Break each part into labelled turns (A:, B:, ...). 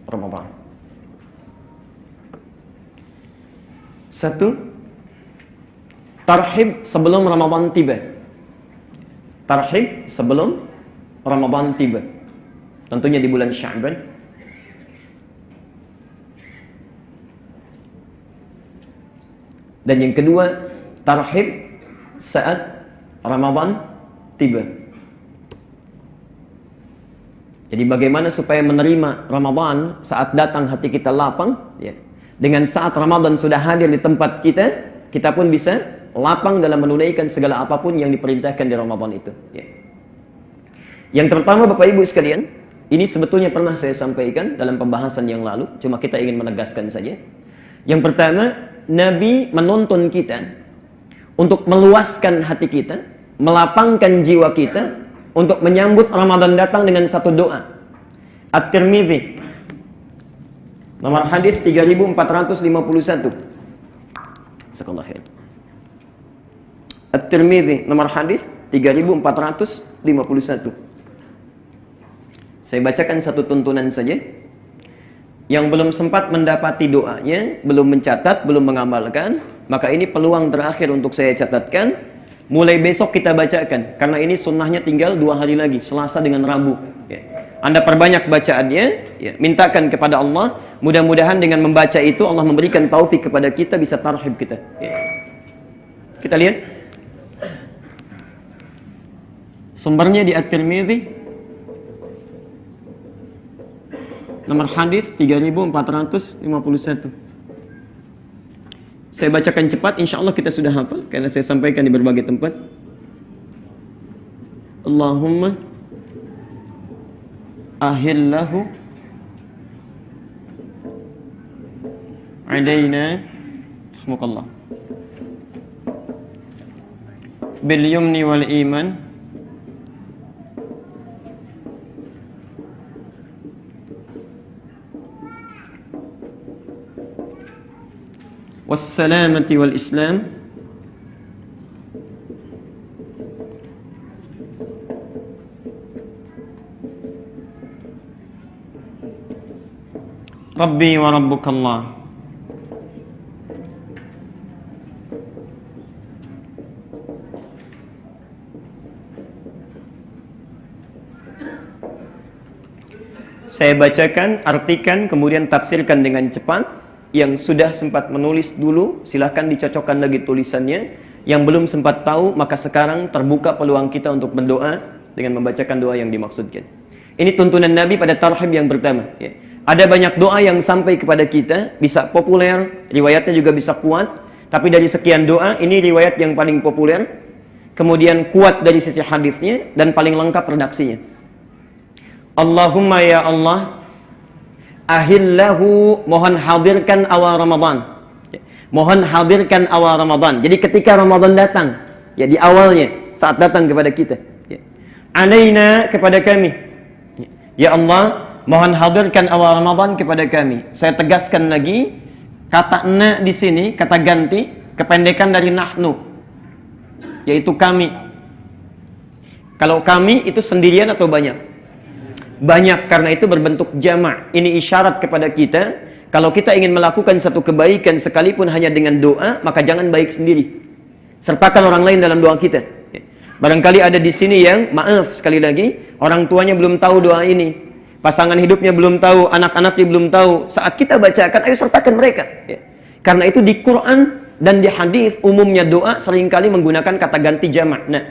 A: Ramadan. Satu, tarhib sebelum Ramadan tiba. Tarhib sebelum Ramadan tiba. Tentunya di bulan Sya'ban. Dan yang kedua, tarhib saat Ramadan tiba. Jadi bagaimana supaya menerima Ramadan saat datang hati kita lapang, ya. Dengan saat Ramadan sudah hadir di tempat kita, kita pun bisa lapang dalam menunaikan segala apapun yang diperintahkan di Ramadan itu, ya. Yang pertama Bapak Ibu sekalian, ini sebetulnya pernah saya sampaikan dalam pembahasan yang lalu, cuma kita ingin menegaskan saja. Yang pertama, Nabi menuntun kita untuk meluaskan hati kita, melapangkan jiwa kita untuk menyambut Ramadan datang dengan satu doa. At-Tirmidzi nomor hadis 3451. Sakallahu khair. At-Tirmidzi nomor hadis 3451. Saya bacakan satu tuntunan saja. Yang belum sempat mendapati doanya, belum mencatat, belum mengamalkan, maka ini peluang terakhir untuk saya catatkan. Mulai besok kita bacakan, karena ini sunnahnya tinggal 2 hari lagi, Selasa dengan Rabu, ya. Anda perbanyak bacaannya, ya. Mintakan kepada Allah, mudah-mudahan dengan membaca itu Allah memberikan taufik kepada kita, bisa tarhib kita, ya. Kita lihat sumbernya di At-Tirmidzi nomor hadis 3451. Saya bacakan cepat, insya Allah kita sudah hafal karena saya sampaikan di berbagai tempat. Allahumma ahillahu alaina rahmukallah bil yumni wal iman wassalamati wal islam Rabbi wa rabbukallah. Saya bacakan, artikan, kemudian tafsirkan dengan cepat. Yang sudah sempat menulis dulu, silahkan dicocokkan lagi tulisannya. Yang belum sempat tahu, maka sekarang terbuka peluang kita untuk berdoa dengan membacakan doa yang dimaksudkan. Ini tuntunan Nabi pada tarhib yang pertama, ya. Ada banyak doa yang sampai kepada kita, bisa populer, riwayatnya juga bisa kuat. Tapi dari sekian doa, ini riwayat yang paling populer, kemudian kuat dari sisi hadisnya, dan paling lengkap redaksinya. Allahumma ya Allah, ahillahu, mohon hadirkan awal Ramadan. Mohon hadirkan awal Ramadan. Jadi ketika Ramadan datang, ya di awalnya, saat datang kepada kita. Alaina, kepada kami. Ya Allah, mohon hadirkan awal Ramadan kepada kami. Saya tegaskan lagi, kata na di sini, kata ganti, kependekan dari nahnu, yaitu kami. Kalau kami itu sendirian atau banyak? Banyak, karena itu berbentuk jama'. Ini isyarat kepada kita, kalau kita ingin melakukan satu kebaikan sekalipun hanya dengan doa, maka jangan baik sendiri. Sertakan orang lain dalam doa kita. Barangkali ada di sini yang, maaf sekali lagi, orang tuanya belum tahu doa ini, pasangan hidupnya belum tahu, anak-anaknya belum tahu. Saat kita bacakan, ayo sertakan mereka. Karena itu di Quran dan di hadis umumnya doa seringkali menggunakan kata ganti jama'. Nah,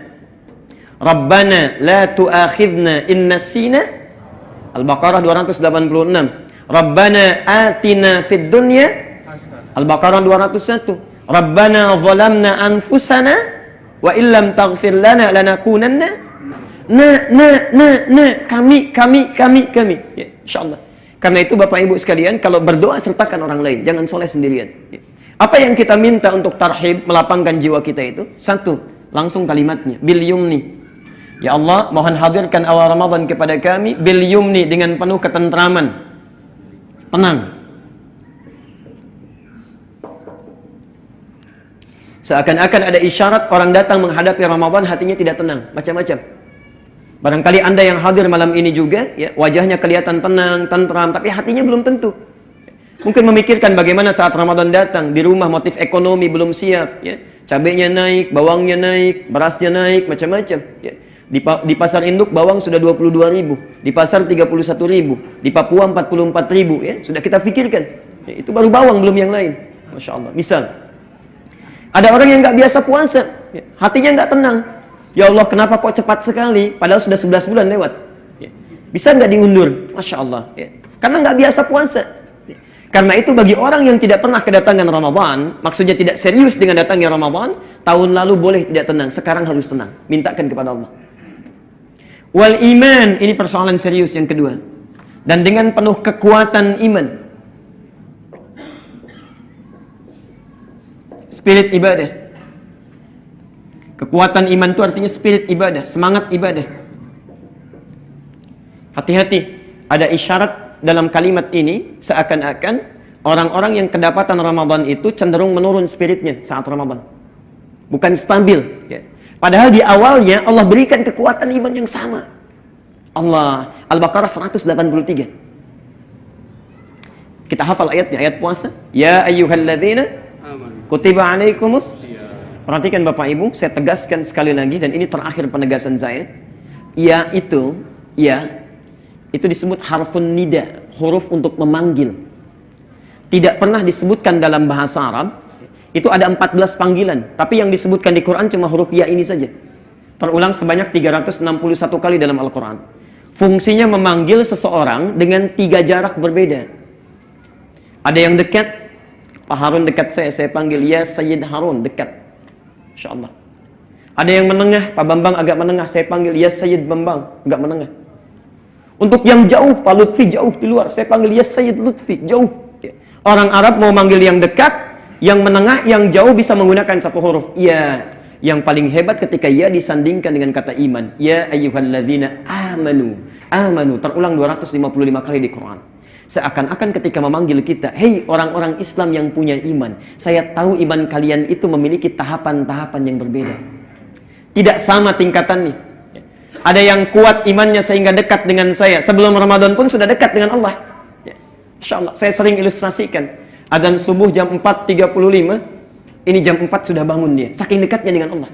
A: Rabbana la tu'akhidna in nasina, Al-Baqarah 286. Rabbana atina fid dunya, Al-Baqarah 201. Rabbana zalamna anfusana wa illam taghfir lana lanakunanna. Kami. Ya, insyaallah. Karena itu Bapak Ibu sekalian, kalau berdoa sertakan orang lain, jangan soleh sendirian. Ya. Apa yang kita minta untuk tarhib, melapangkan jiwa kita itu? Satu, langsung kalimatnya, bil yumni. Ya Allah, mohon hadirkan awal Ramadan kepada kami bil yumni, dengan penuh ketentraman, tenang. Seakan-akan ada isyarat orang datang menghadapi Ramadan hatinya tidak tenang, macam-macam. Barangkali Anda yang hadir malam ini juga, ya, wajahnya kelihatan tenang, tentram, tapi hatinya belum tentu. Mungkin memikirkan bagaimana saat Ramadan datang, di rumah motif ekonomi belum siap, ya. Cabenya naik, bawangnya naik, berasnya naik, macam-macam. Ya. Di pasar induk bawang sudah 22.000, di pasar 31.000, di Papua 44.000, ya. Sudah kita pikirkan. Ya, itu baru bawang, belum yang lain. Masya Allah. Misal, ada orang yang nggak biasa puasa, ya. Hatinya nggak tenang. Ya Allah, kenapa kok cepat sekali? Padahal sudah 11 bulan lewat. Ya. Bisa nggak diundur? Masya Allah. Ya. Karena nggak biasa puasa. Ya. Karena itu bagi orang yang tidak pernah kedatangan Ramadan, maksudnya tidak serius dengan datangnya Ramadan, tahun lalu boleh tidak tenang, sekarang harus tenang. Mintakan kepada Allah. Wal iman, ini persoalan serius yang kedua. Dan dengan penuh kekuatan iman. Spirit ibadah. Kekuatan iman itu artinya spirit ibadah, semangat ibadah. Hati-hati, ada isyarat dalam kalimat ini seakan-akan orang-orang yang kedapatan Ramadan itu cenderung menurun spiritnya saat Ramadan. Bukan stabil. Ya. Padahal di awalnya Allah berikan kekuatan iman yang sama. Allah, Al-Baqarah 183. Kita hafal ayatnya, ayat puasa. Ya ayyuhalladzina kutiba alaikumus. Perhatikan Bapak Ibu, saya tegaskan sekali lagi dan ini terakhir penegasan saya. Ya itu disebut harfun nida, huruf untuk memanggil. Tidak pernah disebutkan dalam bahasa Arab. Itu ada 14 panggilan, tapi yang disebutkan di Quran cuma huruf ya ini saja. Terulang sebanyak 361 kali dalam Al-Quran. Fungsinya memanggil seseorang dengan 3 jarak berbeda. Ada yang dekat, Pak Harun dekat saya panggil ya Sayyid Harun, dekat. Insya Allah. Ada yang menengah, Pak Bambang agak menengah, saya panggil ya Sayyid Bambang, agak menengah. Untuk yang jauh, Pak Lutfi jauh di luar, saya panggil ya Sayyid Lutfi, jauh. Orang Arab mau manggil yang dekat, yang menengah, yang jauh bisa menggunakan satu huruf. Ya. Yang paling hebat ketika ya disandingkan dengan kata iman. Ya ayyuhalladzina amanu. Amanu terulang 255 kali di Quran. Seakan-akan ketika memanggil kita, hei orang-orang Islam yang punya iman, saya tahu iman kalian itu memiliki tahapan-tahapan yang berbeda. Tidak sama tingkatannya. Ada yang kuat imannya sehingga dekat dengan saya. Sebelum Ramadan pun sudah dekat dengan Allah. Insya Allah, saya sering ilustrasikan. Adzan subuh jam 4.35, ini jam 4 sudah bangun dia. Saking dekatnya dengan Allah.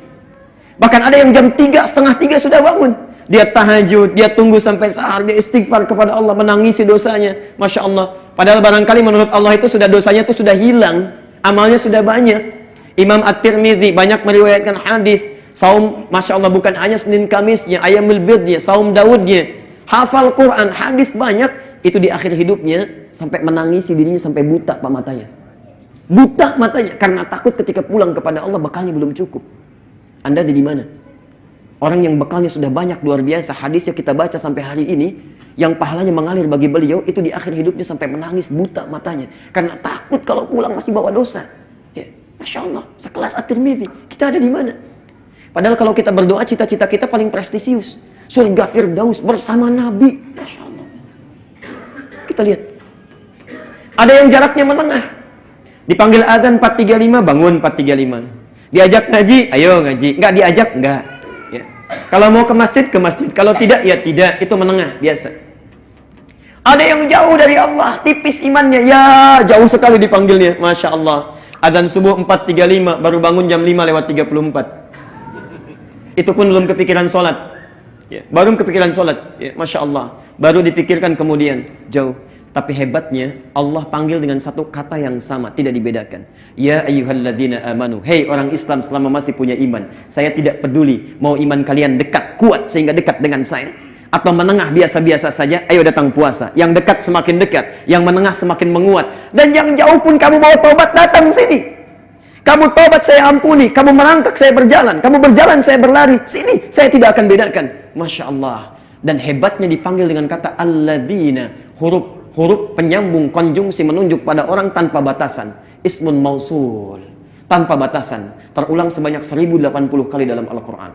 A: Bahkan ada yang jam 3, setengah 3 sudah bangun. Dia tahajud, dia tunggu sampai sahar, dia istighfar kepada Allah, menangisi dosanya. Masya Allah. Padahal barangkali menurut Allah itu sudah dosanya itu sudah hilang, amalnya sudah banyak. Imam At-Tirmidzi banyak meriwayatkan hadis. Saum, Masya Allah, bukan hanya Senin Kamisnya, Ayyamul Bidnya, Saum Daudnya, hafal Quran, hadis banyak. Itu di akhir hidupnya sampai menangisi dirinya sampai buta pak matanya. Buta matanya karena takut ketika pulang kepada Allah bekalnya belum cukup. Anda ada di mana? Orang yang bekalnya sudah banyak luar biasa, hadisnya kita baca sampai hari ini, yang pahalanya mengalir bagi beliau itu di akhir hidupnya sampai menangis buta matanya karena takut kalau pulang masih bawa dosa. Ya, Masya Allah, sekelas At-Tirmidzi, kita ada di mana? Padahal kalau kita berdoa cita-cita kita paling prestisius, surga Firdaus bersama Nabi. Masya Allah. Kita lihat. Ada yang jaraknya menengah. Dipanggil adzan 4.35, bangun 4.35. Diajak ngaji, ayo ngaji. Enggak diajak, enggak. Ya. Kalau mau ke masjid, ke masjid. Kalau tidak, ya tidak. Itu menengah, biasa. Ada yang jauh dari Allah, tipis imannya. Ya, jauh sekali dipanggilnya. Masya Allah. Adzan subuh 4.35, baru bangun jam 5:54. Itu pun belum kepikiran sholat. Ya. Baru kepikiran sholat. Ya. Masya Allah. Baru dipikirkan kemudian. Jauh. Tapi hebatnya Allah panggil dengan satu kata yang sama, tidak dibedakan. Ya ayyuhalladzina amanu. Hei orang Islam selama masih punya iman. Saya tidak peduli mau iman kalian dekat, kuat sehingga dekat dengan saya, atau menengah biasa-biasa saja. Ayo datang puasa. Yang dekat semakin dekat, yang menengah semakin menguat. Dan yang jauh pun kamu mau tobat, datang sini. Kamu tobat saya ampuni, kamu merangkak saya berjalan, kamu berjalan saya berlari. Sini, saya tidak akan bedakan. Masya Allah. Dan hebatnya dipanggil dengan kata alladzina, huruf penyambung konjungsi menunjuk pada orang tanpa batasan. Ismun mausul, tanpa batasan. Terulang sebanyak 1080 kali dalam Al-Quran.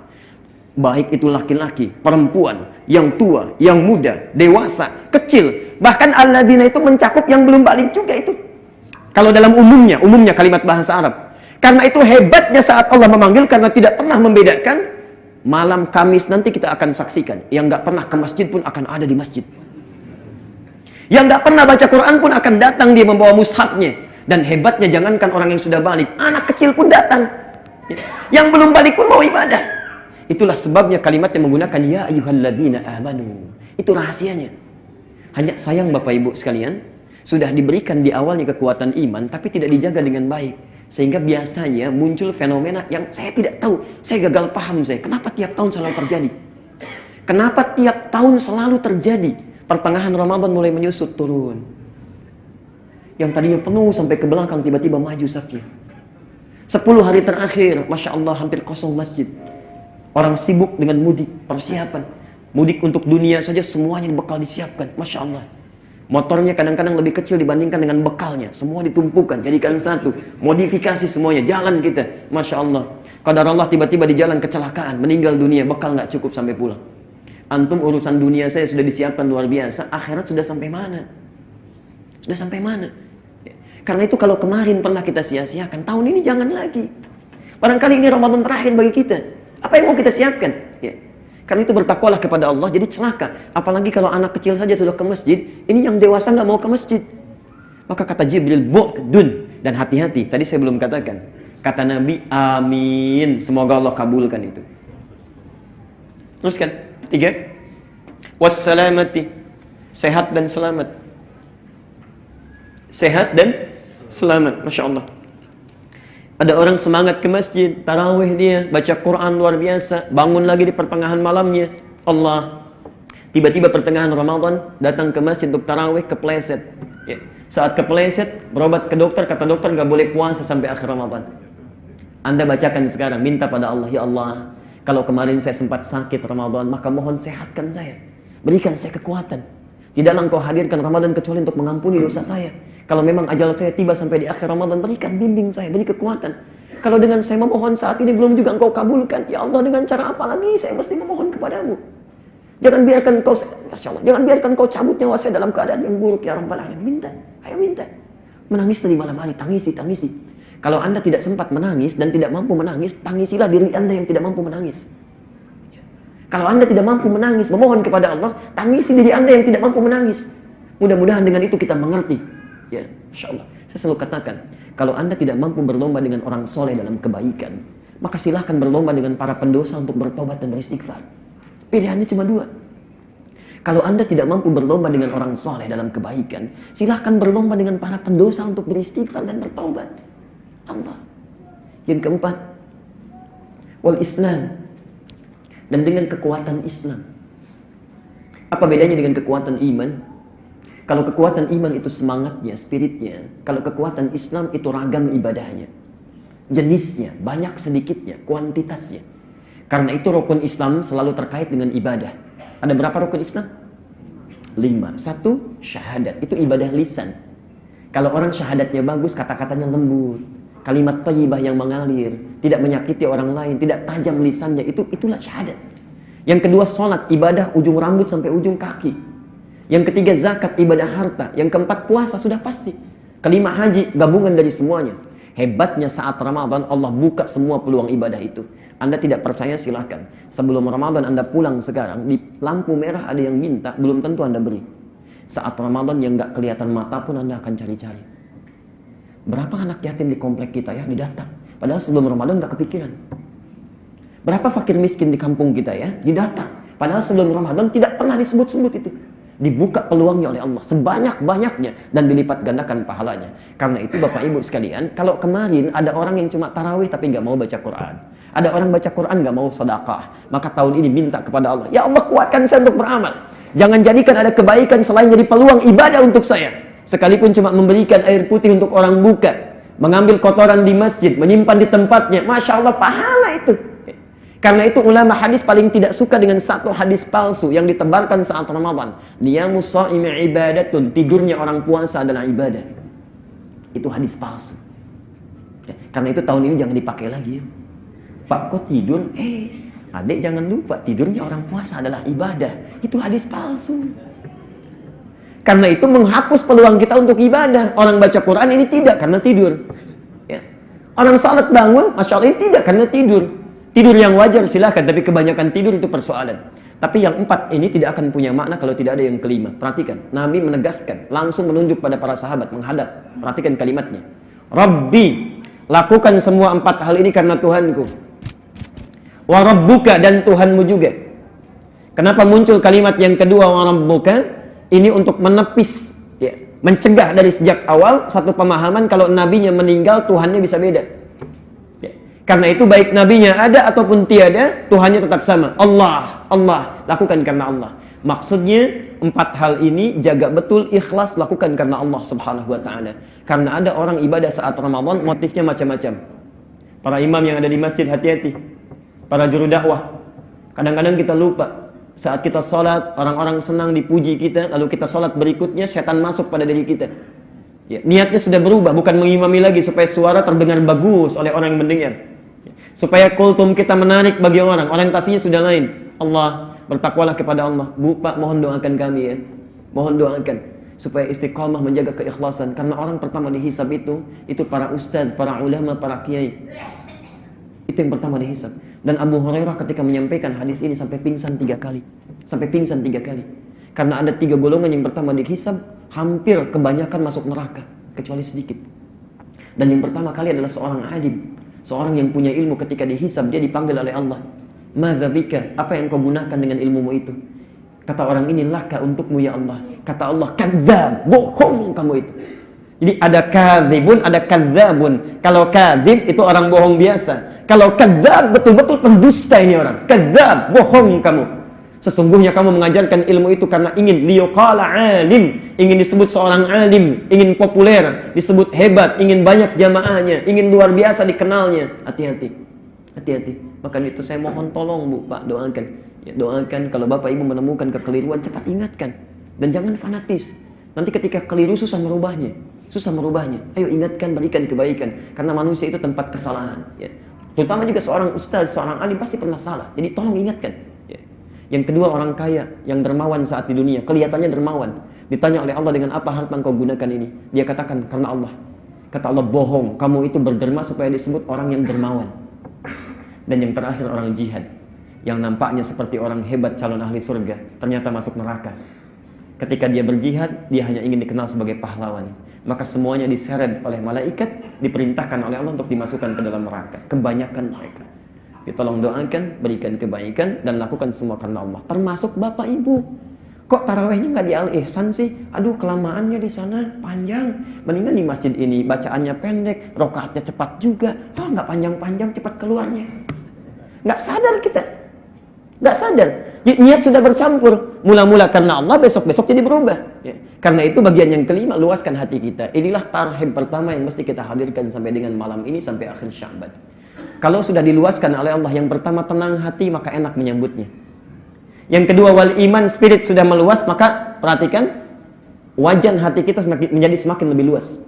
A: Baik itu laki-laki, perempuan, yang tua, yang muda, dewasa, kecil. Bahkan alladzina itu mencakup yang belum balik juga itu. Kalau dalam umumnya kalimat bahasa Arab. Karena itu hebatnya saat Allah memanggil, karena tidak pernah membedakan Malam Kamis nanti kita akan saksikan. Yang nggak pernah ke masjid pun akan ada di masjid. Yang nggak pernah baca Quran pun akan datang dia membawa mushafnya. Dan hebatnya jangankan orang yang sudah balik, anak kecil pun datang. Yang belum balik pun mau ibadah. Itulah sebabnya kalimat yang menggunakan ya ayyuhalladzina amanu. Itu rahasianya. Hanya sayang Bapak Ibu sekalian, sudah diberikan di awalnya kekuatan iman tapi tidak dijaga dengan baik. Sehingga biasanya muncul fenomena yang saya tidak tahu. Saya gagal paham kenapa tiap tahun selalu terjadi. Kenapa tiap tahun selalu terjadi? Pertengahan Ramadan mulai menyusut turun. Yang tadinya penuh sampai ke belakang tiba-tiba maju safnya. 10 hari terakhir, Masya Allah hampir kosong masjid. Orang sibuk dengan mudik, persiapan. Mudik untuk dunia saja semuanya bekal disiapkan. Masya Allah. Motornya kadang-kadang lebih kecil dibandingkan dengan bekalnya. Semua ditumpukan, jadikan satu. Modifikasi semuanya, jalan kita. Masya Allah. Qadar Allah tiba-tiba di jalan kecelakaan, meninggal dunia, bekal nggak cukup sampai pulang. Antum urusan dunia saya sudah disiapkan luar biasa, akhirat sudah sampai mana? Sudah sampai mana? Karena itu kalau kemarin pernah kita sia-siakan, tahun ini jangan lagi. Barangkali ini Ramadan terakhir bagi kita. Apa yang mau kita siapkan? Ya. Karena itu bertakwalah kepada Allah, jadi celaka. Apalagi kalau anak kecil saja sudah ke masjid, ini yang dewasa nggak mau ke masjid. Maka kata Jibril, bu'dun. Dan hati-hati, tadi saya belum katakan. Kata Nabi, amin. Semoga Allah kabulkan itu. Teruskan. 3. Wassalamati. Sehat dan selamat. Sehat dan selamat. Masya Allah. Ada orang semangat ke masjid, tarawih dia, baca Quran luar biasa, bangun lagi di pertengahan malamnya. Allah. Tiba-tiba pertengahan Ramadan, datang ke masjid untuk tarawih, kepleset. Ya. Saat kepleset, berobat ke dokter, kata dokter nggak boleh puasa sampai akhir Ramadan. Anda bacakan sekarang, minta pada Allah, ya Allah, kalau kemarin saya sempat sakit Ramadan, maka mohon sehatkan saya. Berikan saya kekuatan. Tidaklah engkau hadirkan Ramadan kecuali untuk mengampuni dosa saya. Kalau memang ajal saya tiba sampai di akhir Ramadan, berikan bimbing saya, beri kekuatan. Kalau dengan saya memohon saat ini belum juga engkau kabulkan, ya Allah dengan cara apa lagi saya mesti memohon kepadamu? Jangan biarkan engkau, Masya Allah, jangan biarkan engkau cabut nyawa saya dalam keadaan yang buruk, ya Rabbal Alamin. Minta, ayo minta. Menangis dari malam hari, tangisi. Kalau Anda tidak sempat menangis dan tidak mampu menangis, tangisilah diri Anda yang tidak mampu menangis. Kalau Anda tidak mampu menangis, memohon kepada Allah, tangisi diri Anda yang tidak mampu menangis. Mudah-mudahan dengan itu kita mengerti. Ya, Masya Allah. Saya selalu katakan, kalau Anda tidak mampu berlomba dengan orang soleh dalam kebaikan, maka silahkan berlomba dengan para pendosa untuk bertobat dan beristighfar. Pilihannya cuma 2. Kalau Anda tidak mampu berlomba dengan orang soleh dalam kebaikan, silahkan berlomba dengan para pendosa untuk beristighfar dan bertobat. Allah. Yang keempat, wal Islam. Dan dengan kekuatan Islam. Apa bedanya dengan kekuatan iman? Kalau kekuatan iman itu semangatnya, spiritnya. Kalau kekuatan Islam itu ragam ibadahnya. Jenisnya, banyak sedikitnya, kuantitasnya. Karena itu rukun Islam selalu terkait dengan ibadah. Ada berapa rukun Islam? 5. 1, syahadat. Itu ibadah lisan. Kalau orang syahadatnya bagus, kata-katanya lembut. Kalimat thayyibah yang mengalir. Tidak menyakiti orang lain. Tidak tajam lisannya. Itulah syahadat. Yang kedua, sholat. Ibadah ujung rambut sampai ujung kaki. Yang ketiga, zakat, ibadah harta. Yang keempat, puasa, sudah pasti. Kelima, haji, gabungan dari semuanya. Hebatnya saat Ramadan, Allah buka semua peluang ibadah itu. Anda tidak percaya, silahkan. Sebelum Ramadan Anda pulang sekarang, di lampu merah ada yang minta, belum tentu Anda beri. Saat Ramadan yang nggak kelihatan mata pun Anda akan cari-cari. Berapa anak yatim di komplek kita ya, didatang. Padahal sebelum Ramadan nggak kepikiran. Berapa fakir miskin di kampung kita ya, didatang. Padahal sebelum Ramadan tidak pernah disebut-sebut itu. Dibuka peluangnya oleh Allah sebanyak-banyaknya dan dilipat gandakan pahalanya. Karena itu Bapak Ibu sekalian, kalau kemarin ada orang yang cuma tarawih tapi nggak mau baca Quran, ada orang baca Quran nggak mau sedekah, maka tahun ini minta kepada Allah, ya Allah kuatkan saya untuk beramal. Jangan jadikan ada kebaikan selain jadi peluang ibadah untuk saya. Sekalipun cuma memberikan air putih untuk orang buka, mengambil kotoran di masjid, menyimpan di tempatnya, Masya Allah pahala itu. Karena itu ulama hadis paling tidak suka dengan satu hadis palsu yang ditebarkan saat Ramadan. Niyamus shaimi ibadatun, tidurnya orang puasa adalah ibadah. Itu hadis palsu. Ya, karena itu tahun ini jangan dipakai lagi ya. Pak kok tidur? Adik jangan lupa tidurnya orang puasa adalah ibadah. Itu hadis palsu. Karena itu menghapus peluang kita untuk ibadah. Orang baca Quran ini tidak karena tidur. Ya. Orang salat bangun, Masya Allah ini tidak karena tidur. Tidur yang wajar silahkan, tapi kebanyakan tidur itu persoalan. Tapi yang 4 ini tidak akan punya makna kalau tidak ada yang kelima. Perhatikan, Nabi menegaskan, langsung menunjuk pada para sahabat, menghadap. Perhatikan kalimatnya. Rabbi, lakukan semua 4 hal ini karena Tuhanku. Wa rabbuka, dan Tuhanmu juga. Kenapa muncul kalimat yang kedua, wa rabbuka? Ini untuk menepis, ya, mencegah dari sejak awal satu pemahaman kalau nabinya meninggal, Tuhannya bisa beda. Ya. Karena itu baik nabinya ada ataupun tiada, Tuhannya tetap sama. Allah, lakukan karena Allah. Maksudnya 4 hal ini jaga betul, ikhlas, lakukan karena Allah Subhanahu wa ta'ala. Karena ada orang ibadah saat Ramadan motifnya macam-macam. Para imam yang ada di masjid, hati-hati. Para juru dakwah, kadang-kadang kita lupa. Saat kita sholat, orang-orang senang dipuji kita, lalu kita sholat berikutnya, setan masuk pada diri kita. Ya, niatnya sudah berubah, bukan mengimami lagi supaya suara terdengar bagus oleh orang yang mendengar. Ya, supaya kultum kita menarik bagi orang, orientasinya sudah lain. Allah, bertakwalah kepada Allah. Bu, Pak, mohon doakan kami ya. Mohon doakan supaya istiqamah menjaga keikhlasan. Karena orang pertama dihisab itu para ustadz, para ulama, para kiai. Itu yang pertama dihisab. Dan Abu Hurairah ketika menyampaikan hadis ini sampai pingsan 3 kali. Karena ada 3 golongan yang pertama dihisab, hampir kebanyakan masuk neraka, kecuali sedikit. Dan yang pertama kali adalah seorang alim, seorang yang punya ilmu. Ketika dihisab, dia dipanggil oleh Allah. Madza bika, apa yang kau gunakan dengan ilmumu itu? Kata orang ini, laka, untukmu ya Allah. Kata Allah, kadzdzab, bohong kamu itu. Jadi ada kadzibun, ada kadzabun. Kalau kadzib itu orang bohong biasa. Kalau kadzab betul-betul pendusta ini orang. Kadzab, bohong kamu. Sesungguhnya kamu mengajarkan ilmu itu karena ingin liyuqala alim, ingin disebut seorang alim, ingin populer, disebut hebat, ingin banyak jamaahnya, ingin luar biasa dikenalnya. Hati-hati. Hati-hati. Maka itu saya mohon tolong Bu, Pak, doakan. Ya, doakan kalau Bapak Ibu menemukan kekeliruan, cepat ingatkan. Dan jangan fanatis. Nanti ketika keliru susah merubahnya. Ayo ingatkan, berikan kebaikan. Karena manusia itu tempat kesalahan. Ya. Terutama juga seorang ustaz, seorang alim pasti pernah salah. Jadi tolong ingatkan. Ya. Yang kedua, orang kaya yang dermawan saat di dunia. Kelihatannya dermawan. Ditanya oleh Allah, dengan apa harta engkau gunakan ini? Dia katakan, karena Allah. Kata Allah, bohong. Kamu itu berderma supaya disebut orang yang dermawan. Dan yang terakhir, orang jihad. Yang nampaknya seperti orang hebat, calon ahli surga. Ternyata masuk neraka. Ketika dia berjihad, dia hanya ingin dikenal sebagai pahlawan. Maka semuanya diseret oleh malaikat, diperintahkan oleh Allah untuk dimasukkan ke dalam neraka. Kebanyakan mereka. Tolong doakan, berikan kebaikan, dan lakukan semua karena Allah. Termasuk Bapak Ibu. Kok tarawehnya nggak di Al-Ihsan sih? Aduh, kelamaannya di sana panjang. Mendingan di masjid ini bacaannya pendek, rakaatnya cepat juga. Oh, nggak panjang-panjang, cepat keluarnya. Nggak sadar kita. Nggak sadar. Niat sudah bercampur. Mula-mula karena Allah, besok-besok jadi berubah. Ya. Karena itu bagian yang kelima, luaskan hati kita. Inilah tarhib pertama yang mesti kita hadirkan sampai dengan malam ini, sampai akhir Sya'ban. Kalau sudah diluaskan oleh Allah, yang pertama tenang hati, maka enak menyambutnya. Yang kedua, wal iman, spirit sudah meluas, maka perhatikan, wajan hati kita menjadi semakin lebih luas.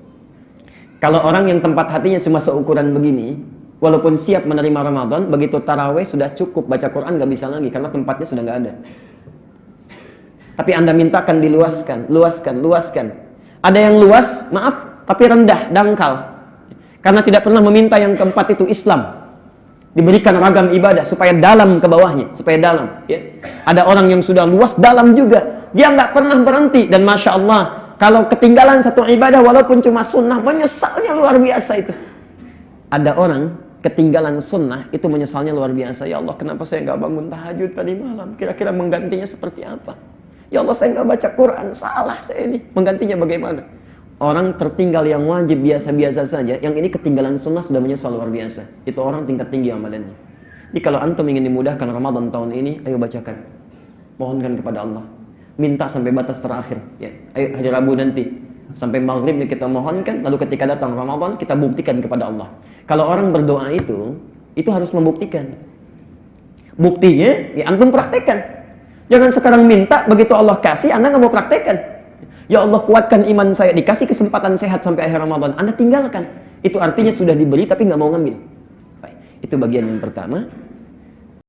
A: Kalau orang yang tempat hatinya cuma seukuran begini, walaupun siap menerima Ramadan, begitu taraweh sudah cukup, baca Quran nggak bisa lagi, karena tempatnya sudah nggak ada. Tapi Anda mintakan diluaskan, luaskan. Ada yang luas, maaf, tapi rendah, dangkal. Karena tidak pernah meminta yang keempat itu Islam. Diberikan ragam ibadah supaya dalam ke bawahnya, supaya dalam. Ya. Ada orang yang sudah luas, dalam juga. Dia nggak pernah berhenti. Dan Masya Allah, kalau ketinggalan satu ibadah, walaupun cuma sunnah, menyesalnya luar biasa itu. Ada orang ketinggalan sunnah, itu menyesalnya luar biasa. Ya Allah, kenapa saya nggak bangun tahajud tadi malam? Kira-kira menggantinya seperti apa? Ya Allah, saya nggak baca Quran, salah saya ini. Menggantinya bagaimana? Orang tertinggal yang wajib biasa-biasa saja, yang ini ketinggalan sunnah sudah menyesal luar biasa. Itu orang tingkat tinggi amalannya. Jadi kalau antum ingin dimudahkan Ramadan tahun ini, ayo bacakan. Mohonkan kepada Allah. Minta sampai batas terakhir. Ya. Ayo hari Rabu nanti. Sampai maghrib kita mohonkan, lalu ketika datang Ramadan, kita buktikan kepada Allah. Kalau orang berdoa itu harus membuktikan. Buktinya, ya antum praktekkan. Jangan sekarang minta, begitu Allah kasih, Anda nggak mau praktekkan. Ya Allah, kuatkan iman saya, dikasih kesempatan sehat sampai akhir Ramadan, Anda tinggalkan. Itu artinya sudah diberi tapi nggak mau ngambil. Baik, itu bagian yang pertama.